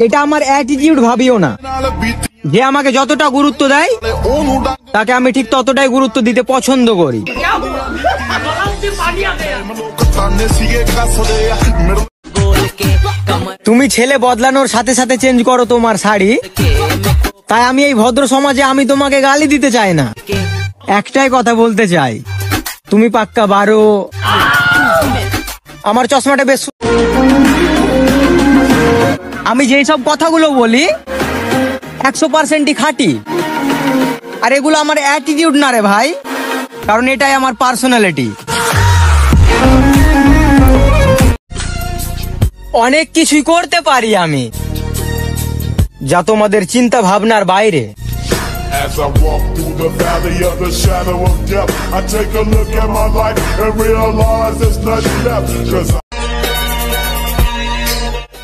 এটা আমার অ্যাটিটিউড ভাবিও না। যে আমাকে যতটা গুরুত্ব দেয় তাকে আমি ঠিক ততটাই গুরুত্ব দিতে পছন্দ করি। তুমি ছেলে বদলানোর সাথে সাথে চেঞ্জ করো তোমার শাড়ি, তাই আমি এই ভদ্র সমাজে আমি তোমাকে গালি দিতে চাই না। একটাই কথা বলতে চাই, তুমি পাক্কা 12। আমার চশমাটা বেশ। আমি যেই সব কথাগুলো বলি 100%ই খাঁটি, আর এগুলো আমার অ্যাটিটিউড না রে ভাই, কারণ এটাই আমার পার্সোনালিটি। অনেক কিছুই করতে পারি আমি, যা তোমাদের চিন্তা ভাবনার বাইরে। As I walk through the valley of the shadow of death, I take a look at my life and realize there's nothing left. 'Cause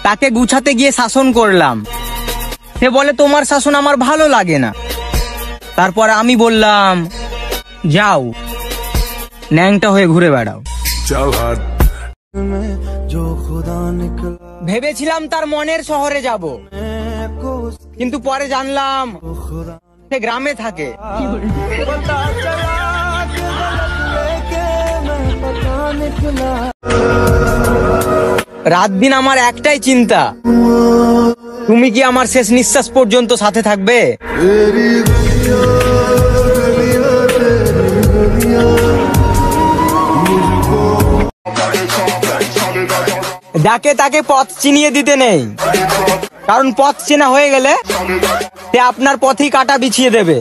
তাকে গুছাতে গিয়ে শাসন করলাম, সে বলে তোমার শাসন আমার ভালো লাগে না। তারপর আমি বললাম যাও ন্যাংটা হয়ে ঘুরে বেড়াও। ভেবেছিলাম তার মনের শহরে যাব, কিন্তু পরে জানলাম সে গ্রামে থাকে। রাত দিন আমার একটাই চিন্তা, তুমি কি আমার শেষ নিঃশ্বাস পর্যন্ত সাথে থাকবে? যাকে তাকে পথ চিনিয়ে দিতে নেই, কারণ পথ চেনা হয়ে গেলে সে আপনার পথেই কাঁটা বিছিয়ে দেবে।